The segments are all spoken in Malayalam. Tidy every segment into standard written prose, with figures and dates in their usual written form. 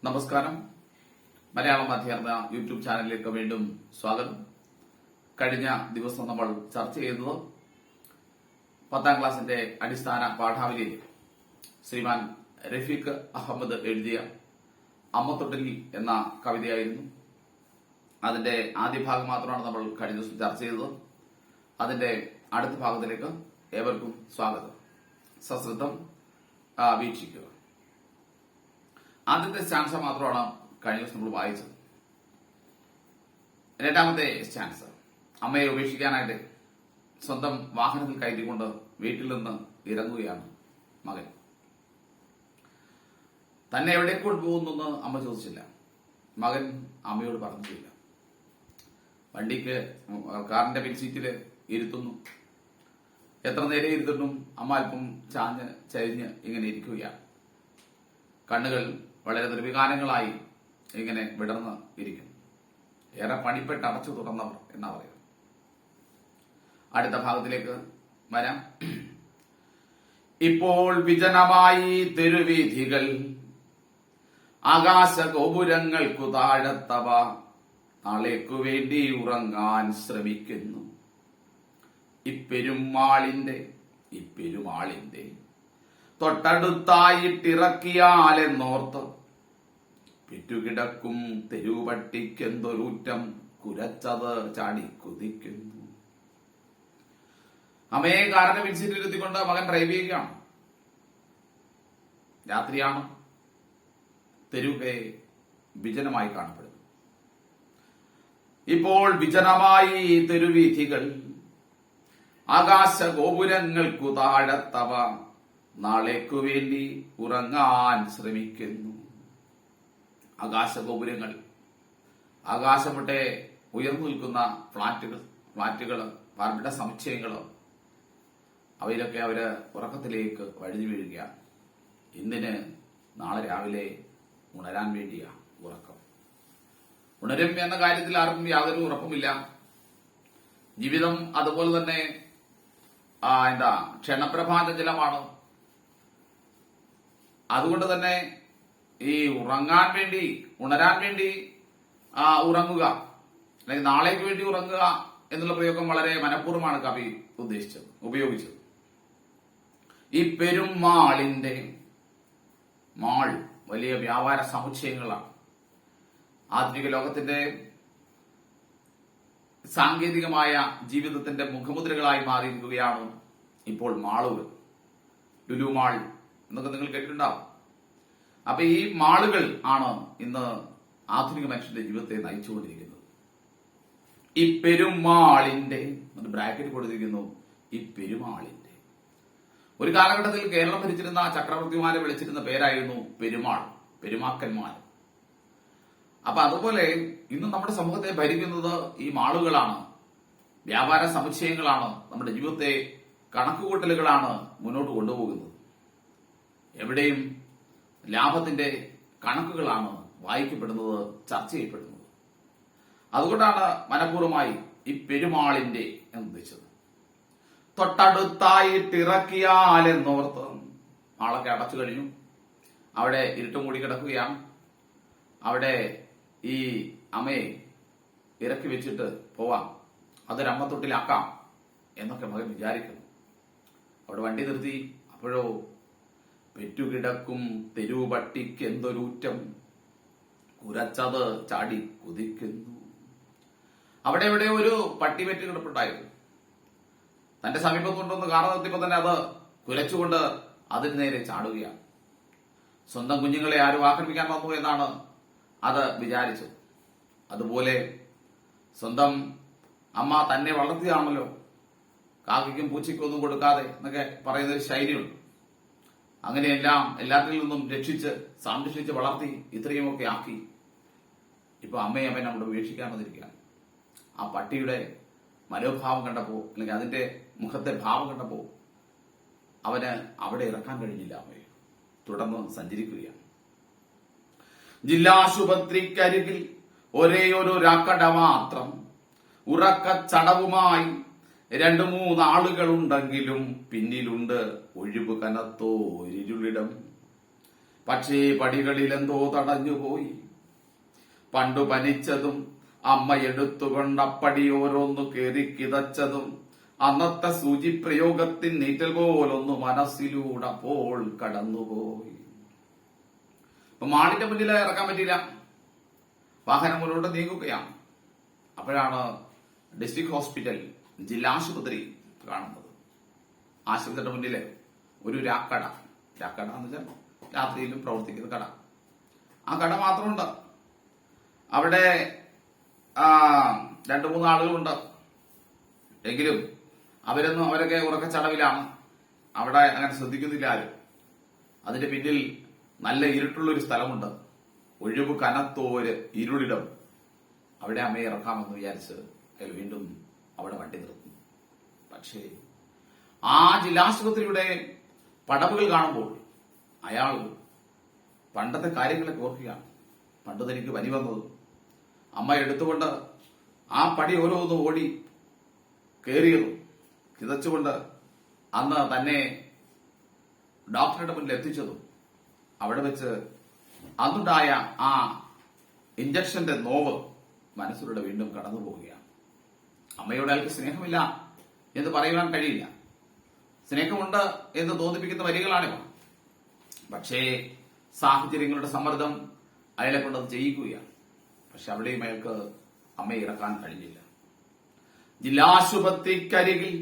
നമസ്കാരം. മലയാളം അധ്യാപന യൂട്യൂബ് ചാനലിലേക്ക് വീണ്ടും സ്വാഗതം. കഴിഞ്ഞ ദിവസം നമ്മൾ ചർച്ച ചെയ്തത് 10ാം ക്ലാസിന്റെ അടിസ്ഥാന പാഠാവലിയിൽ ശ്രീമാൻ റഫീഖ് അഹമ്മദ് എഴുതിയ അമ്മത്തൊട്ടിൽ എന്ന കവിതയായിരുന്നു. അതിന്റെ ആദ്യ ഭാഗം മാത്രമാണ് നമ്മൾ കഴിഞ്ഞ ദിവസം ചർച്ച ചെയ്തത്. അതിന്റെ അടുത്ത ഭാഗത്തിലേക്ക് ഏവർക്കും സ്വാഗതം. സശ്രദ്ധം വീക്ഷിക്കുക. ആദ്യത്തെ സ്റ്റാൻസ മാത്രമാണ് കഴിഞ്ഞ ദിവസം നമ്മൾ വായിച്ചത്. രണ്ടാമത്തെ സ്റ്റാൻസ, അമ്മയെ ഉപേക്ഷിക്കാനായിട്ട് സ്വന്തം വാഹനത്തിൽ കയറ്റിക്കൊണ്ട് വീട്ടിൽ നിന്ന് ഇറങ്ങുകയാണ് മകൻ. തന്നെ എവിടേക്ക് കൊണ്ടുപോകുന്നെന്ന് അമ്മ ചോദിച്ചില്ല. മകൻ അമ്മയോട് പറഞ്ഞില്ല. വണ്ടിക്ക് കാറിന്റെ പിൻസീറ്റില് ഇരുത്തുന്നു. എത്ര നേരം ഇരുത്തുന്നു അമ്മ അല്പം ചരിഞ്ഞ് ഇങ്ങനെ ഇരിക്കുകയാണ്. കണ്ണുകൾ വളരെ നിർവികാരങ്ങളായി ഇങ്ങനെ വിടർന്ന് ഇരിക്കുന്നു. ഏറെ പണിപ്പെട്ട് അടച്ചു തുറന്നവർ എന്നാ പറയുക. അടുത്ത ഭാഗത്തിലേക്ക് വരാം. ഇപ്പോൾ വിജനമായി തെരുവീഥികൾ, ആകാശ ഗോപുരങ്ങൾക്കു താഴത്തവ നാളേക്കു വേണ്ടി ഉറങ്ങാൻ ശ്രമിക്കുന്നു. ഇപ്പെരുമാളിന്റെ തൊട്ടടുത്തായിട്ടിറക്കിയാലെന്നോർത്ത് പെറ്റുകിടക്കും തെരുവട്ടിക്കെന്തൊരൂറ്റം കുരച്ചത് ചാടി കുതിക്കുന്നു. അമ്മയെ കാറിന്റെ പിൻസീറ്റിലിരുത്തിക്കൊണ്ട് മകൻ ഡ്രൈവ് ചെയ്യുകയാണ്. രാത്രിയാണ്. തെരുവെ വിജനമായി കാണപ്പെടുന്നു. ഇപ്പോൾ വിജനമായി തെരുവീഥികൾ, ആകാശ ഗോപുരങ്ങൾക്കു താഴത്തവ നാളേക്കു വേണ്ടി ഉറങ്ങാൻ ശ്രമിക്കുന്നു. ആകാശഗോപുരങ്ങൾ, ആകാശമുട്ടെ ഉയർന്നു നിൽക്കുന്ന ഫ്ളാറ്റുകൾ, പാർപ്പിട സമുച്ചയങ്ങൾ, അവയിലൊക്കെ അവര് ഉറക്കത്തിലേക്ക് വഴുതി വീഴുകയാണ്. ഇന്നിന് നാളെ രാവിലെ ഉണരാൻ വേണ്ടിയാ ഉറക്കം. ഉണരും എന്ന കാര്യത്തിൽ ആർക്കും യാതൊരു ഉറപ്പുമില്ല. ജീവിതം അതുപോലെ തന്നെ ക്ഷണപ്രഭാചഞ്ചലമാണ്. അതുകൊണ്ട് തന്നെ ഈ ഉണരാൻ വേണ്ടി ഉറങ്ങുക, അല്ലെങ്കിൽ നാളേക്ക് വേണ്ടി ഉറങ്ങുക എന്നുള്ള പ്രയോഗം വളരെ മനഃപൂർവ്വമാണ് കവി ഉപയോഗിച്ചത്. ഈ പെരുമാളിന്റെ മാൾ വലിയ വ്യാപാര സമുച്ചയങ്ങളാണ്. ആധുനിക ലോകത്തിന്റെ സാങ്കേതികമായ ജീവിതത്തിന്റെ മുഖമുദ്രകളായി മാറിയിരിക്കുകയാണ് ഇപ്പോൾ മാളുകൾ. ലുലു മാൾ എന്നൊക്കെ നിങ്ങൾ കേട്ടിട്ടുണ്ടാവും. അപ്പൊ ഈ മാളുകൾ ആണ് ഇന്ന് ആധുനിക മനുഷ്യന്റെ ജീവിതത്തെ നയിച്ചുകൊണ്ടിരിക്കുന്നത്. ഈ പെരുമാളിന്റെ ബ്രാക്കറ്റ് കൊടുത്തിരിക്കുന്നു. ഈ പെരുമാളിന്റെ ഒരു കാലഘട്ടത്തിൽ കേരളം ഭരിച്ചിരുന്ന ചക്രവർത്തിമാരെ വിളിച്ചിരുന്ന പേരായിരുന്നു പെരുമാക്കന്മാർ. അപ്പൊ അതുപോലെ ഇന്ന് നമ്മുടെ സമൂഹത്തെ ഭരിക്കുന്നത് ഈ മാളുകളാണ്, വ്യാപാര സമുച്ചയങ്ങളാണ്, നമ്മുടെ ജീവിതത്തെ കണക്കുകൂട്ടലുകളാണ് മുന്നോട്ട് കൊണ്ടുപോകുന്നത്. എവിടെയും ലാഭത്തിന്റെ കണക്കുകളാണ് വായിക്കപ്പെടുന്നത്, ചർച്ച ചെയ്യപ്പെടുന്നത്. അതുകൊണ്ടാണ് മനഃപൂർവ്വമായി ഈ പെരുമാളിന്റെ എന്ന് ഉദ്ദേശിച്ചത്. തൊട്ടടുത്തായിട്ടിറക്കിയാലെന്നോർത്ത് ആളൊക്കെ അടച്ചു കഴിഞ്ഞു. അവിടെ ഇരുട്ടും കൂടി കിടക്കുകയാണ്. അവിടെ ഈ അമ്മയെ ഇറക്കി വെച്ചിട്ട് പോവാം, അതൊരമ്മത്തൊട്ടിലാക്കാം എന്നൊക്കെ മകൻ വിചാരിക്കുന്നു. അവിടെ വണ്ടി നിർത്തി. അപ്പോഴോ പെറ്റുകിടക്കും തെരുവട്ടിക്ക് എന്തൊരൂറ്റം കുരച്ചത് ചാടി കുതിക്കുന്നു. അവിടെ എവിടെ ഒരു പട്ടി പെറ്റ് കിടപ്പുണ്ടായിരുന്നു. തന്റെ സമീപത്ത് കൊണ്ടുവന്ന് കാർ നിർത്തിയപ്പോ തന്നെ അത് കുരച്ചുകൊണ്ട് അതിന് നേരെ ചാടുകയാണ്. സ്വന്തം കുഞ്ഞുങ്ങളെ ആരും ആക്രമിക്കാൻ വന്നു എന്നാണ് അത് വിചാരിച്ചത്. അതുപോലെ സ്വന്തം അമ്മ തന്നെ വളർത്തിയാണല്ലോ, കാക്കയ്ക്കും പൂച്ചയ്ക്കും ഒന്നും കൊടുക്കാതെ എന്നൊക്കെ പറയുന്ന ഒരു ശൈലിയുണ്ട്. അങ്ങനെയെല്ലാം എല്ലാത്തിൽ നിന്നും സംരക്ഷിച്ച് വളർത്തി ഇത്രയുമൊക്കെ ആക്കി. ഇപ്പൊ അമ്മയെ അവൻ അവിടെ ഉപേക്ഷിക്കാൻ വന്നിരിക്കുകയാണ്. ആ പട്ടിയുടെ മനോഭാവം കണ്ടപ്പോ, അല്ലെങ്കിൽ അതിന്റെ മുഖത്തെ ഭാവം കണ്ടപ്പോ അവന് അവിടെ ഇറക്കാൻ കഴിഞ്ഞില്ല. അമ്മയെ തുടർന്ന് സഞ്ചരിക്കുകയാണ്. ജില്ലാശുപത്രിക്കരികിൽ ഒരേയൊരു രാക്കട മാത്രം, ഉറക്കച്ചടവുമായി 2-3 ആളുകളുണ്ടെങ്കിലും പിന്നിലുണ്ട് ഒഴിവ് കനത്തോരിരുളിടം. പക്ഷേ പടികളിലെന്തോ തടഞ്ഞുപോയി. പണ്ടു പനിച്ചതും അമ്മ എടുത്തുകൊണ്ടപ്പടി ഓരോന്നു കേറി കിതച്ചതും അന്നത്തെ സൂചിപ്രയോഗത്തിൽ നീറ്റൽ പോലൊന്നു മനസ്സിലൂടെ അപ്പോൾ കടന്നുപോയി. ഇപ്പൊ മാളിന്റെ മുന്നിൽ ഇറക്കാൻ പറ്റില്ല. വാഹനം മുന്നോട്ട് നീങ്ങുകയാണ്. അപ്പോഴാണ് ഡിസ്ട്രിക്ട് ഹോസ്പിറ്റൽ, ജില്ലാശുപത്രി കാണുന്നത്. ആശുപത്രിയുടെ മുന്നില് ഒരു രാക്കട എന്ന് വെച്ചാൽ രാത്രിയിലും പ്രവർത്തിക്കുന്ന കട. ആ കട മാത്രമുണ്ട്. അവിടെ 2-3 ആളുകളുണ്ട്. എങ്കിലും അവരൊക്കെ ഉറക്കച്ചടവിലാണ്. അവിടെ അങ്ങനെ ശ്രദ്ധിക്കുന്നില്ല ആരും. അതിന്റെ പിന്നിൽ നല്ല ഇരുട്ടുള്ളൊരു സ്ഥലമുണ്ട്. ഒഴിവ് കനത്തോര് ഇരുളിടം. അവിടെ അമ്മയെ ഇറക്കാമെന്ന് വിചാരിച്ച് അയാൾ വീണ്ടും അവിടെ വണ്ടി നിർത്തുന്നു. പക്ഷേ ആ ജില്ലാശുപത്രിയുടെ പടവുകൾ കാണുമ്പോൾ അയാൾ പണ്ടത്തെ കാര്യങ്ങളൊക്കെ ഓർക്കുകയാണ്. പണ്ട് തനിക്ക് പനി വന്നതും അമ്മ എടുത്തുകൊണ്ട് ആ പടി ഓരോന്നും ഓടി കയറിയതും കിതച്ചുകൊണ്ട് അന്ന് തന്നെ ഡോക്ടറുടെ മുന്നിൽ എത്തിച്ചതും അവിടെ വെച്ച് അന്നുണ്ടായ ആ ഇഞ്ചക്ഷന്റെ നോവ് മനസ്സിലൂടെ വീണ്ടും കടന്നു പോവുകയാണ്. അമ്മയോട് അയാൾക്ക് സ്നേഹമില്ല എന്ന് പറയുവാൻ കഴിയില്ല. സ്നേഹമുണ്ട് എന്ന് തോന്നിപ്പിക്കുന്ന വരികളാണിവ. പക്ഷേ സാഹചര്യങ്ങളുടെ സമ്മർദ്ദം അയാളെ കൊണ്ടത് ചെയ്യിക്കുകയാണ്. പക്ഷെ അവിടെയും അയാൾക്ക് അമ്മയെ ഇറക്കാൻ കഴിഞ്ഞില്ല. ജില്ലാശുപത്രിക്കരികിൽ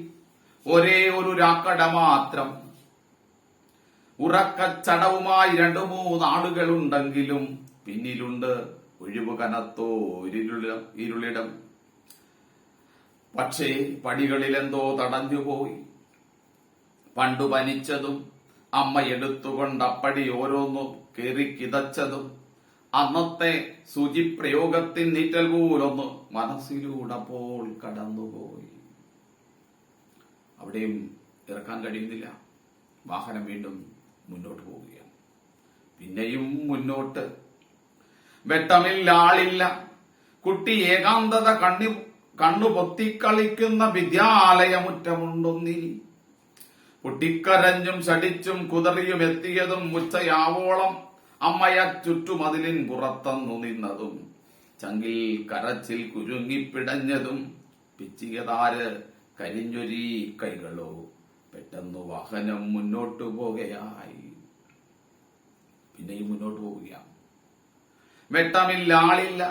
ഒരേ ഒരു രാക്കട മാത്രം. ഉറക്കച്ചടവുമായി 2-3 ആളുകളുണ്ടെങ്കിലും പിന്നിലുണ്ട് ഒഴിവ് കനത്തോ ഇരുളിടം. പക്ഷേ പടികളിലെന്തോ തടഞ്ഞുപോയി. പണ്ടു പനിച്ചതും അമ്മ എടുത്തുകൊണ്ടപ്പടി ഓരോന്നു കേറി കിതച്ചതും അന്നത്തെ ശുചിപ്രയോഗത്തിൽ നീറ്റൽ പോലൊന്ന് മനസ്സിലൂടെ അപ്പോൾ കടന്നുപോയി. അവിടെയും ഇറക്കാൻ കഴിയുന്നില്ല. വാഹനം വീണ്ടും മുന്നോട്ട് പോവുകയാണ്. പിന്നെയും മുന്നോട്ട്. വെട്ടമില്ല, ആളില്ല. കുട്ടി ഏകാന്തത കണ്ണു പൊത്തിക്കളിക്കുന്ന വിദ്യാലയമുറ്റമുണ്ടൊന്നിനി. കുട്ടിക്കരഞ്ഞും ശടിച്ചും കുതറിയും എത്തിയതും ഉച്ചയാവോളം അമ്മയ ചുറ്റുമതിലിൻ പുറത്തന്നു നിന്നതും ചങ്കിൽ കരച്ചിൽ കുരുങ്ങിപ്പിടഞ്ഞതും പിച്ചിയതാര് കരിഞ്ഞൊരീ കൈകളോ പെട്ടെന്ന് വാഹനം മുന്നോട്ടു പോകുകയായി. പിന്നെയും മുന്നോട്ട് പോവുകയാണ്. വെട്ടമില്ല, ആളില്ല.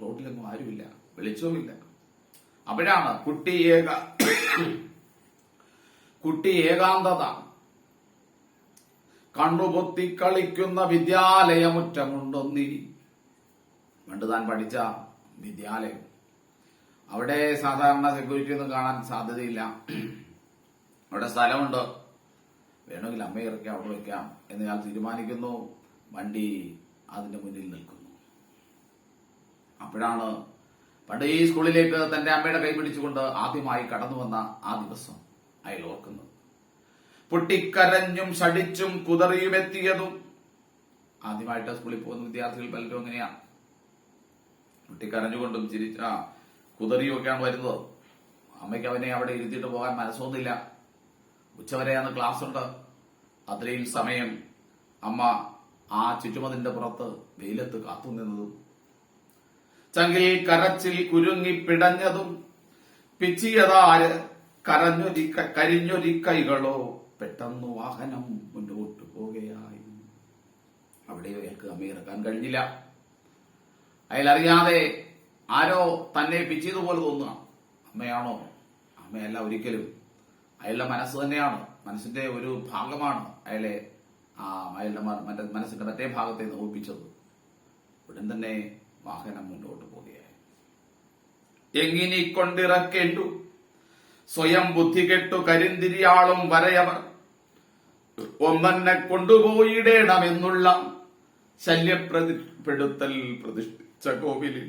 റോഡിലൊന്നും ആരുമില്ല, വെളിച്ചവുമില്ല. അപ്പോഴാണ് കുട്ടി ഏകാന്തത. കണ്ണുപൊത്തിക്കളിക്കുന്ന വിദ്യാലയമുറ്റമുണ്ടൊന്നിരി. പണ്ട് താൻ പഠിച്ച വിദ്യാലയം. അവിടെ സാധാരണ സെക്യൂരിറ്റി ഒന്നും കാണാൻ സാധ്യതയില്ല. അവിടെ സ്ഥലമുണ്ട്. വേണമെങ്കിൽ അമ്മയെ ഇറക്കാം, അവിടെ വയ്ക്കാം എന്ന് ഞാൻ തീരുമാനിക്കുന്നു. വണ്ടി അതിന്റെ മുന്നിൽ നിൽക്കുന്നു. അപ്പോഴാണ് പണ്ട് ഈ സ്കൂളിലേക്ക് തന്റെ അമ്മയുടെ കൈ പിടിച്ചുകൊണ്ട് ആദ്യമായി കടന്നു വന്ന ആ ദിവസം അയാൾ ഓർക്കുന്നത്. പൊട്ടിക്കരഞ്ഞും ശടിച്ചും കുതറിയും എത്തിയതും. ആദ്യമായിട്ട് സ്കൂളിൽ പോകുന്ന വിദ്യാർത്ഥികൾ പലരും അങ്ങനെയാണ്. പൊട്ടിക്കരഞ്ഞുകൊണ്ടും കുതറിയും ഒക്കെയാണ് വരുന്നത്. അമ്മയ്ക്ക് അവനെ അവിടെ ഇരുത്തിയിട്ട് പോകാൻ മനസ്സൊന്നുമില്ല. ഉച്ചവരെയാണ് ക്ലാസ് ഉണ്ട്. അത്രയും സമയം അമ്മ ആ ചുറ്റുമതിന്റെ പുറത്ത് വെയിലത്ത് കാത്തുനിന്നതും ചങ്കിൽ കരച്ചിൽ കുരുങ്ങി പിടഞ്ഞതും പിച്ചിയതാര് കരിഞ്ഞൊരി കൈകളോ പെട്ടെന്ന് വാഹനം മുന്നോട്ട് പോകുകയായി. അവിടെ അയാൾക്ക് അമ്മയെ ഇറക്കാൻ കഴിഞ്ഞില്ല. അയാളറിയാതെ ആരോ തന്നെ പിച്ചിയതുപോലെ തോന്നുക. അമ്മയാണോ? അമ്മയല്ല ഒരിക്കലും. അയാളുടെ മനസ്സ് തന്നെയാണ്, മനസ്സിന്റെ ഒരു ഭാഗമാണ് അയാളുടെ മനസ്സിന്റെ മറ്റേ ഭാഗത്തെ നോവിപ്പിച്ചത്. ഉടൻ തന്നെ വാഹനം മുന്നോട്ട് പോവുകയായി. എങ്ങിനിക്കൊണ്ടിറക്കേണ്ടു സ്വയം ബുദ്ധി കെട്ടു കരിന്തിരിയാളും വരയവർ ഒന്നെ കൊണ്ടുപോയിടേണമെന്നുള്ള ശല്യപ്പെടുത്തൽ പ്രതിഷ്ഠിച്ച കോവിലിൽ.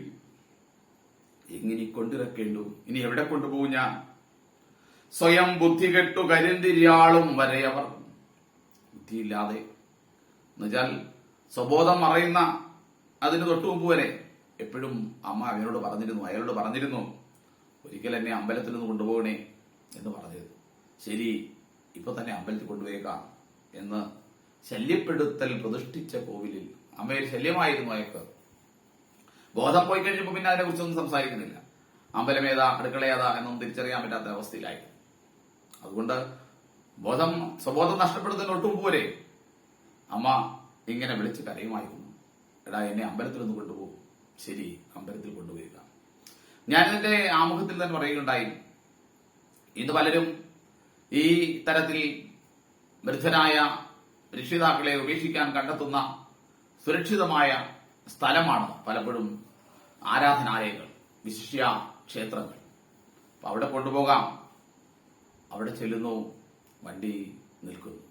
എങ്ങിനിക്കൊണ്ടിറക്കേണ്ടു, ഇനി എവിടെ കൊണ്ടുപോകും ഞാൻ? സ്വയം ബുദ്ധി കെട്ടു കരിന്തിരിയാളും വരയവർ. ബുദ്ധിയില്ലാതെ എന്നുവെച്ചാൽ സ്വബോധം മറയുന്ന അതിന് തൊട്ടു മുമ്പ് വരെ എപ്പോഴും അമ്മ അയാളോട് പറഞ്ഞിരുന്നു ഒരിക്കൽ എന്നെ അമ്പലത്തിൽ നിന്ന് കൊണ്ടുപോകണേ എന്ന് പറഞ്ഞിരുന്നു. ശരി, ഇപ്പൊ തന്നെ അമ്പലത്തിൽ കൊണ്ടുപോയേക്കാം എന്ന് ശല്യപ്പെടുത്തൽ പ്രതിഷ്ഠിച്ച കോവിലിൽ. അമ്മയൊരു ശല്യമായിരുന്നു അയാൾക്ക്. ബോധം പോയി കഴിഞ്ഞപ്പോൾ പിന്നെ അതിനെക്കുറിച്ചൊന്നും സംസാരിക്കുന്നില്ല. അമ്പലമേതാ അടുക്കളയേതാ എന്നൊന്നും തിരിച്ചറിയാൻ പറ്റാത്ത അവസ്ഥയിലായി. അതുകൊണ്ട് സ്വബോധം നഷ്ടപ്പെടുന്നതിന് ഒട്ടും പോരെ അമ്മ ഇങ്ങനെ വിളിച്ച് കരയുമായിരുന്നു. എടാ, എന്നെ അമ്പലത്തിലൊന്ന് കൊണ്ടുപോകും. ശരി, അമ്പലത്തിൽ കൊണ്ടുപോയില്ല. ഞാനിതിന്റെ ആമുഖത്തിൽ തന്നെ പറയുകയുണ്ടായി, ഇന്ന് പലരും ഈ തരത്തിൽ വൃദ്ധരായ രക്ഷിതാക്കളെ ഉപേക്ഷിക്കാൻ കണ്ടെത്തുന്ന സുരക്ഷിതമായ സ്ഥലമാണ് പലപ്പോഴും ആരാധനാലയങ്ങൾ, വിശിഷ്യ ക്ഷേത്രങ്ങൾ. അപ്പൊ അവിടെ കൊണ്ടുപോകാം. അവിടെ ചെല്ലുന്നു, വണ്ടി നിൽക്കുന്നു.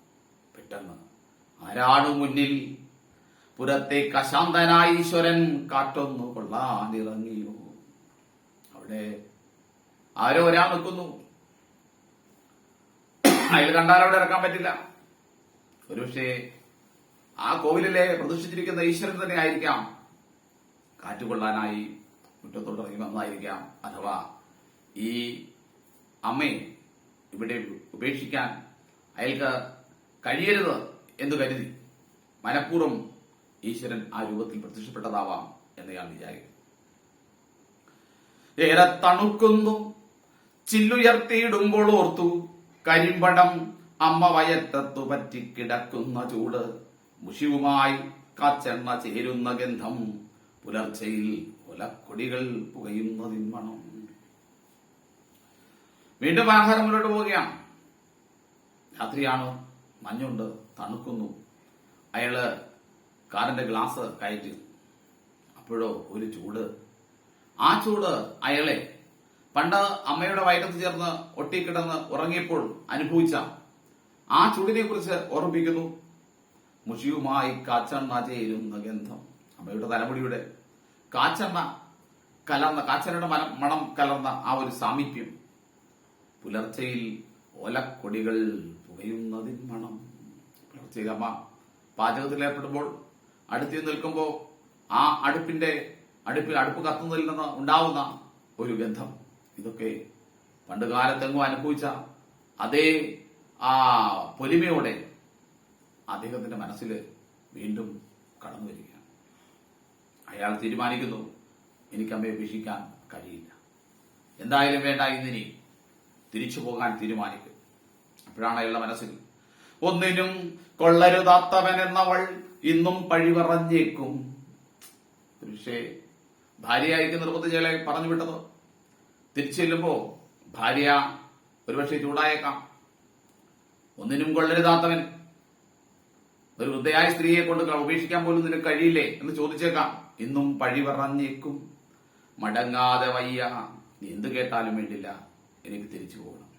പെട്ടെന്ന് ആരാണ് മുന്നിൽ? പുറത്തേക്ക് അശാന്തനായ ഈശ്വരൻ കാറ്റൊന്നു കൊള്ളാനിറങ്ങിയോ. അവിടെ ആരോ ഒരാൾ നിൽക്കുന്നു. അയാൾ കണ്ടാൽ അവിടെ ഇറക്കാൻ പറ്റില്ല. ഒരുപക്ഷെ ആ കോവിലിലെ പ്രതിഷ്ഠിച്ചിരിക്കുന്ന ഈശ്വരൻ തന്നെ ആയിരിക്കാം കാറ്റുകൊള്ളാനായി മുറ്റത്തോട്ട് ഇറങ്ങി വന്നതായിരിക്കാം. അഥവാ ഈ അമ്മയെ ഇവിടെ ഉപേക്ഷിക്കാൻ അയാൾക്ക് കഴിയരുത് എന്ന് കരുതി മനഃപൂർവ്വം ഈശ്വരൻ ആ രൂപത്തിൽ പ്രത്യക്ഷപ്പെട്ടതാവാം എന്ന് ഞാൻ വിചാരിക്കുന്നു. ഏറെ തണുക്കുന്നു ചില്ലുയർത്തിയിടുമ്പോൾ ഓർത്തു, കരിമ്പടം അമ്മ വയറ്റത്തു പറ്റിക്കിടക്കുന്ന ചൂട്, മുഷിവുമായി കാച്ചെണ്ണ ചേരുന്ന ഗന്ധം, പുലർച്ചയിൽ ഒലക്കൊടികൾ പുകയുന്നതിൻ മണം. വീണ്ടും ആഹാരം മുന്നോട്ട് പോവുകയാണ്. രാത്രിയാണ്, മഞ്ഞുണ്ട്, തണുക്കുന്നു. അയാള് കാറിന്റെ ഗ്ലാസ് കയറ്റി. അപ്പോഴോ ഒരു ചൂട്. ആ ചൂട് അയാളെ പണ്ട് അമ്മയുടെ വയറ്റത്ത് ചേർന്ന് ഒട്ടിക്കിടന്ന് ഉറങ്ങിയപ്പോൾ അനുഭവിച്ച ആ ചൂടിനെ കുറിച്ച് ഓർമ്മിപ്പിക്കുന്നു. മുഷിയുമായി കാച്ചെണ്ണ ചേരുന്ന ഗന്ധം. അമ്മയുടെ തലമുടിയുടെ കാച്ചെണ്ണയുടെ മണം കലർന്ന ആ ഒരു സാമീപ്യം. പുലർച്ചയിൽ ഓലക്കൊടികൾ പുകയുന്നതിൻ മണം. പുലർച്ചയിൽ അമ്മ പാചകത്തിൽ ഏർപ്പെടുമ്പോൾ അടുത്ത് നിൽക്കുമ്പോൾ ആ അടുപ്പ് കത്തുന്നതിൽ നിന്ന് ഉണ്ടാവുന്ന ഒരു ഗന്ധം. ഇതൊക്കെ പണ്ട് കാലത്തെങ്ങും അനുഭവിച്ച അതേ ആ പൊലിമയോടെ അദ്ദേഹത്തിന്റെ മനസ്സിൽ വീണ്ടും കടന്നു വരികയാണ്. അയാൾ തീരുമാനിക്കുന്നു, എനിക്ക് അമ്മയെ ഉപേക്ഷിക്കാൻ കഴിയില്ല. എന്തായാലും വേണ്ട, ഇന്നിനി തിരിച്ചു പോകാൻ തീരുമാനിക്കും. അപ്പോഴാണ് അയാളുടെ മനസ്സിൽ, ഒന്നിനും കൊള്ളരുതാത്തവൻ എന്നവൾ ഇന്നും പഴി പറഞ്ഞേക്കും. പക്ഷേ ഭാര്യയായിക്ക് നിർബന്ധിച്ചയാളെ പറഞ്ഞു വിട്ടത്. തിരിച്ചു ചെല്ലുമ്പോ ഭാര്യ ഒരുപക്ഷെ ചൂടായേക്കാം. ഒന്നിനും കൊള്ളരുതാത്തവൻ, ഒരു വൃദ്ധയായ സ്ത്രീയെ കൊണ്ട് ഉപേക്ഷിക്കാൻ പോലും നിനക്ക് കഴിയില്ലേ എന്ന് ചോദിച്ചേക്കാം. ഇന്നും പഴി പറഞ്ഞേക്കും. മടങ്ങാതെ വയ്യ, നീ എന്ത് കേട്ടാലും വേണ്ടില്ല, എനിക്ക് തിരിച്ചു പോകണം.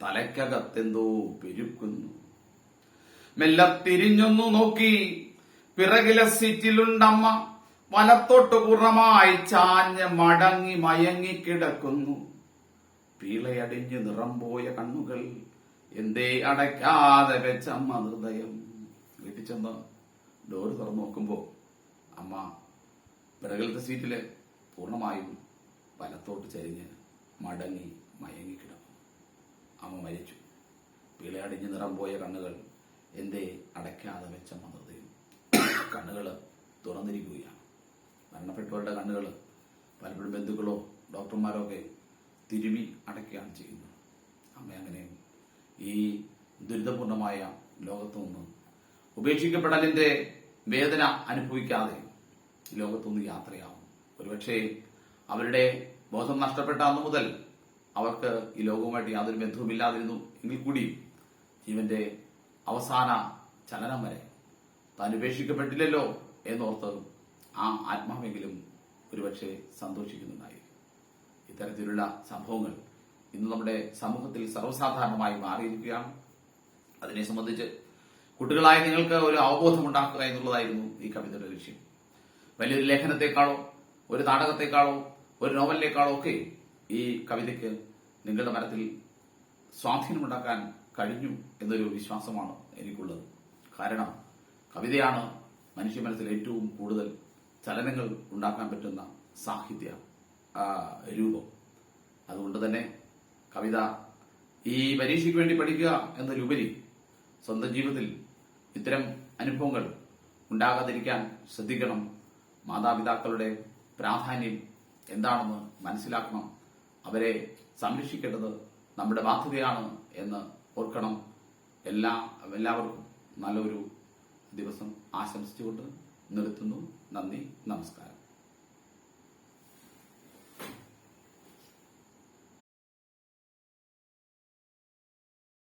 തലയ്ക്കകത്തെന്തോ പെരുക്കുന്നു. മെല്ലെ തിരിഞ്ഞൊന്നു നോക്കി, പിറകിലെ സീറ്റിലുണ്ടമ്മ. വലത്തോട്ട് പൂർണ്ണമായി ചാഞ്ഞ് മടങ്ങി മയങ്ങിക്കിടക്കുന്നു. പീളയടിഞ്ഞ് നിറം പോയ കണ്ണുകൾ എന്തേ അടയ്ക്കാതെ വെച്ചമ്മ ഹൃദയം. വീട്ടിൽ ചെന്ന് ഡോറ് തുറന്നു നോക്കുമ്പോ അമ്മ പിറകിലത്തെ സീറ്റില് പൂർണ്ണമായും വലത്തോട്ട് ചരിഞ്ഞ് മടങ്ങി മയങ്ങിക്കിടന്നു. അമ്മ മരിച്ചു. പീളയടിഞ്ഞ് നിറം പോയ കണ്ണുകൾ എന്തേ അടയ്ക്കാതെ വെച്ചമ്മ ഹൃദയം. കണ്ണുകൾ തുറന്നിരിക്കുകയാണ്. മരണപ്പെട്ടവരുടെ കണ്ണുകൾ പലപ്പോഴും ബന്ധുക്കളോ ഡോക്ടർമാരോ ഒക്കെ തിരുമി അടയ്ക്കുകയാണ് ചെയ്യുന്നത്. അമ്മ അങ്ങനെ ഈ ദുരിതപൂർണമായ ലോകത്തു നിന്ന് ഉപേക്ഷിക്കപ്പെടലിന്റെ വേദന അനുഭവിക്കാതെ ഈ ലോകത്തുനിന്ന് യാത്രയാവും. ഒരുപക്ഷെ അവരുടെ ബോധം നഷ്ടപ്പെട്ട അന്നു മുതൽ അവർക്ക് ഈ ലോകവുമായിട്ട് യാതൊരു ബന്ധവുമില്ലാതിരുന്നു എങ്കിൽ കൂടി ജീവന്റെ അവസാന ചലനം വരെ താൻ ഉപേക്ഷിക്കപ്പെട്ടില്ലല്ലോ എന്നോർത്ത് ആ ആത്മാവെങ്കിലും ഒരുപക്ഷെ സന്തോഷിക്കുന്നുണ്ടായി. ഇത്തരത്തിലുള്ള സംഭവങ്ങൾ ഇന്ന് നമ്മുടെ സമൂഹത്തിൽ സർവ്വസാധാരണമായി മാറിയിരിക്കുകയാണ്. അതിനെ സംബന്ധിച്ച് കുട്ടികളായ നിങ്ങൾക്ക് ഒരു അവബോധം ഉണ്ടാക്കുക എന്നുള്ളതായിരുന്നു ഈ കവിതയുടെ ലക്ഷ്യം. വലിയൊരു ലേഖനത്തെക്കാളോ ഒരു നാടകത്തെക്കാളോ ഒരു നോവലിനേക്കാളോ ഒക്കെ ഈ കവിതയ്ക്ക് നിങ്ങളുടെ മനത്തിൽ സ്വാധീനമുണ്ടാക്കാൻ കഴിഞ്ഞു എന്നൊരു വിശ്വാസമാണ് എനിക്കുള്ളത്. കാരണം കവിതയാണ് മനുഷ്യ മനസ്സിൽ ഏറ്റവും കൂടുതൽ ചലനങ്ങൾ ഉണ്ടാക്കാൻ പറ്റുന്ന സാഹിത്യ രൂപം. അതുകൊണ്ട് തന്നെ കവിത ഈ പരീക്ഷയ്ക്ക് വേണ്ടി പഠിക്കുക എന്നതിലുപരി സ്വന്തം ജീവിതത്തിൽ ഇത്തരം അനുഭവങ്ങൾ ഉണ്ടാകാതിരിക്കാൻ ശ്രദ്ധിക്കണം. മാതാപിതാക്കളുടെ പ്രാധാന്യം എന്താണെന്ന് മനസ്സിലാക്കണം. അവരെ സംരക്ഷിക്കേണ്ടത് നമ്മുടെ ബാധ്യതയാണ് എന്ന് ഓർക്കണം. എല്ലാവർക്കും നല്ലൊരു ദിവസം ആശംസിച്ചുകൊണ്ട് നിർത്തുന്നു. നന്ദി, നമസ്കാരം.